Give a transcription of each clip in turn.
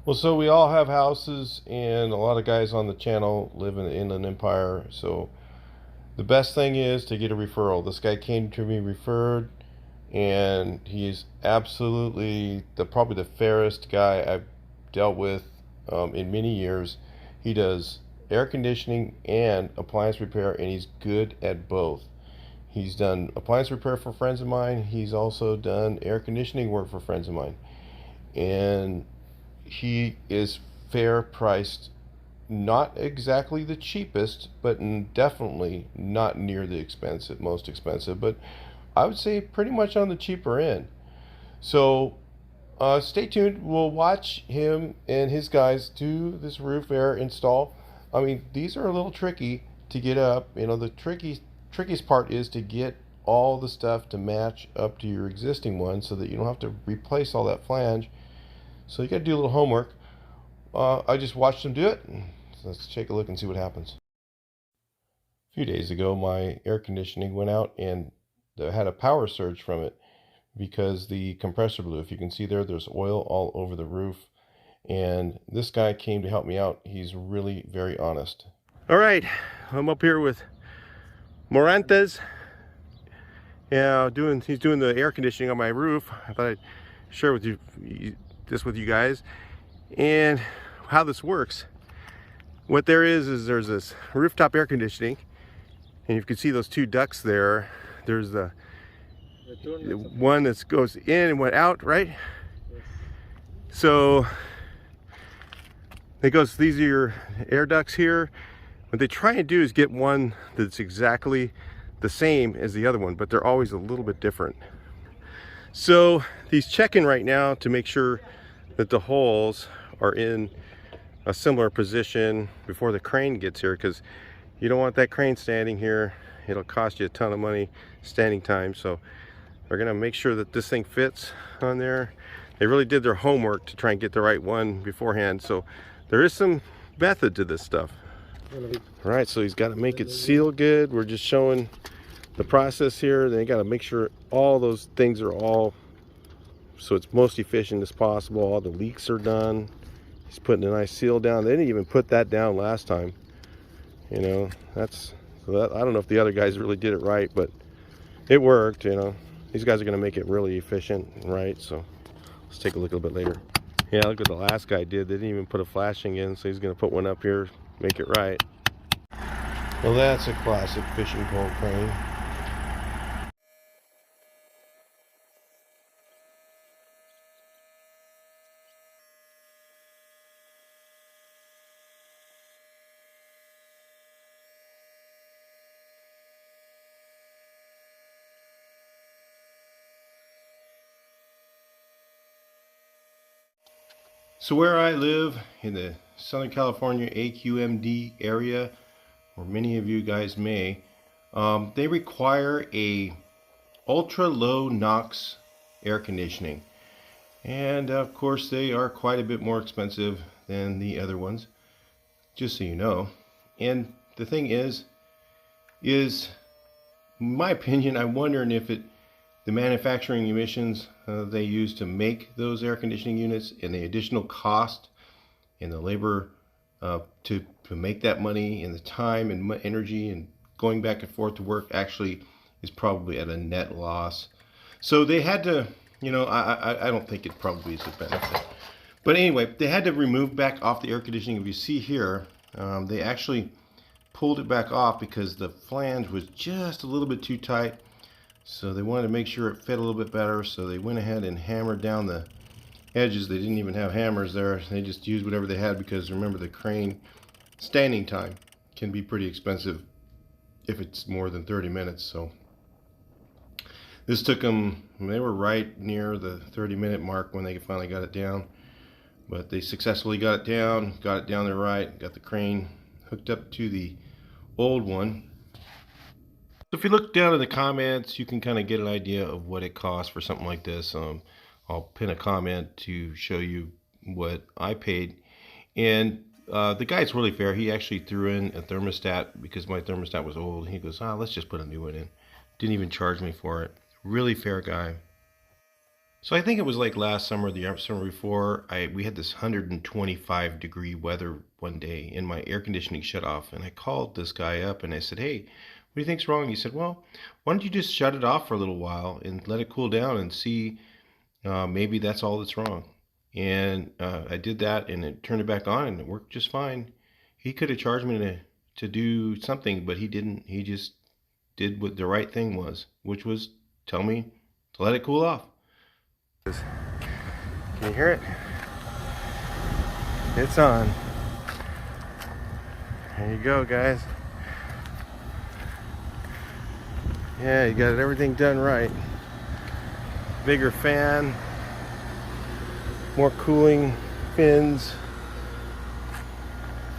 Well, so we all have houses, and a lot of guys on the channel live in the Inland Empire. So the best thing is to get a referral. This guy came to me referred, and he's absolutely probably the fairest guy I've dealt with in many years. He does air conditioning and appliance repair, and he's good at both. He's done appliance repair for friends of mine. He's also done air conditioning work for friends of mine, and he is fair priced. Not exactly the cheapest, but definitely not near the most expensive, but I would say pretty much on the cheaper end. So stay tuned. We'll watch him and his guys do this roof air install. I mean, these are a little tricky to get up. You know, the trickiest part is to get all the stuff to match up to your existing one so that you don't have to replace all that flange. So you got to do a little homework. I just watched him do it. So let's take a look and see what happens. A few days ago, my air conditioning went out and had a power surge from it because the compressor blew. If you can see there's oil all over the roof. And this guy came to help me out. He's really very honest. All right, I'm up here with Morantes. Yeah, he's doing the air conditioning on my roof. I thought I'd share with you this with you guys and how this works. What there is there's this rooftop air conditioning, and you can see those two ducts there. There's the one that goes in and went out, right? Yes. So these are your air ducts here. What they try and do is get one that's exactly the same as the other one, but they're always a little bit different. So he's checking right now to make sure that the holes are in a similar position before the crane gets here, because you don't want that crane standing here. It'll cost you a ton of money standing time. So we're gonna make sure that this thing fits on there. They really did their homework to try and get the right one beforehand. So there is some method to this stuff. All right, so he's got to make it seal good. We're just showing the process here. They got to make sure all those things are all so it's most efficient as possible. All the leaks are done. He's putting a nice seal down. They didn't even put that down last time. You know, I don't know if the other guys really did it right, but it worked. You know, these guys are going to make it really efficient, right? So let's take a look a little bit later. Yeah, look what the last guy did. They didn't even put a flashing in, so he's going to put one up here, make it right. Well, that's a classic fishing pole crane. So where I live in the Southern California AQMD area, or many of you guys may, they require a ultra low NOx air conditioning, and of course they are quite a bit more expensive than the other ones, just so you know. And the thing is in my opinion, I'm wondering if the manufacturing emissions they use to make those air conditioning units, and the additional cost and the labor to make that money, and the time and energy and going back and forth to work, actually is probably at a net loss. So they had to, you know, I don't think it probably is a benefit. But anyway, they had to remove back off the air conditioning. If you see here, they actually pulled it back off because the flange was just a little bit too tight. So they wanted to make sure it fit a little bit better, so they went ahead and hammered down the edges. They didn't even have hammers there. They just used whatever they had, because remember, the crane standing time can be pretty expensive if it's more than 30 minutes. So this took them, they were right near the 30-minute mark when they finally got it down. But they successfully got it down there right, got the crane hooked up to the old one. So if you look down in the comments, you can kind of get an idea of what it costs for something like this. I'll pin a comment to show you what I paid. And the guy's really fair. He actually threw in a thermostat because my thermostat was old. He goes, let's just put a new one in. Didn't even charge me for it. Really fair guy. So I think it was like last summer, the summer before, we had this 125-degree weather one day, and my air conditioning shut off. And I called this guy up and I said, "Hey, what do you think's wrong?" He said, "Well, why don't you just shut it off for a little while and let it cool down and see maybe that's all that's wrong." And I did that, and it turned it back on, and it worked just fine. He could have charged me to do something, but he didn't. He just did what the right thing was, which was tell me to let it cool off. Can you hear it? It's on. There you go, guys. Yeah, you got everything done right. Bigger fan, more cooling fins.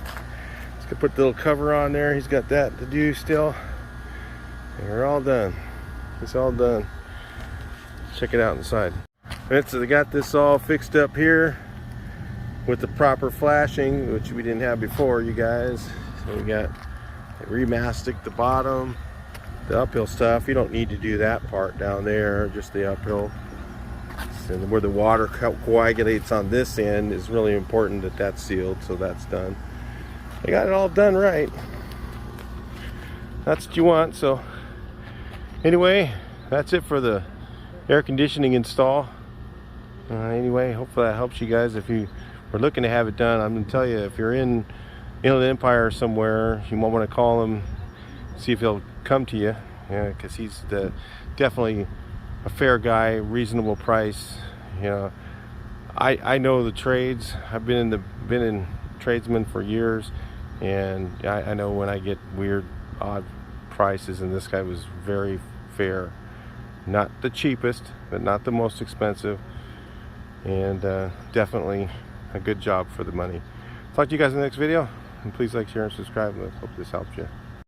Let's go put the little cover on there. He's got that to do still. And we're all done. It's all done. Check it out inside. So they got this all fixed up here with the proper flashing, which we didn't have before, you guys. So we got remastic the bottom, the uphill stuff. You don't need to do that part down there, just the uphill. And where the water coagulates on this end is really important that that's sealed, so that's done. I got it all done right. That's what you want. So anyway, that's it for the air conditioning install. Anyway, hopefully that helps you guys. If you were looking to have it done, I'm going to tell you, if you're in Inland Empire somewhere, you might want to call him, see if he'll come to you. Yeah, because he's definitely a fair guy, reasonable price. You know, I know the trades. I've been in tradesmen for years, and I know when I get weird, odd prices, and this guy was very fair. Not the cheapest, but not the most expensive. And definitely a good job for the money. Talk to you guys in the next video, and please like, share, and subscribe. Let's hope this helps you.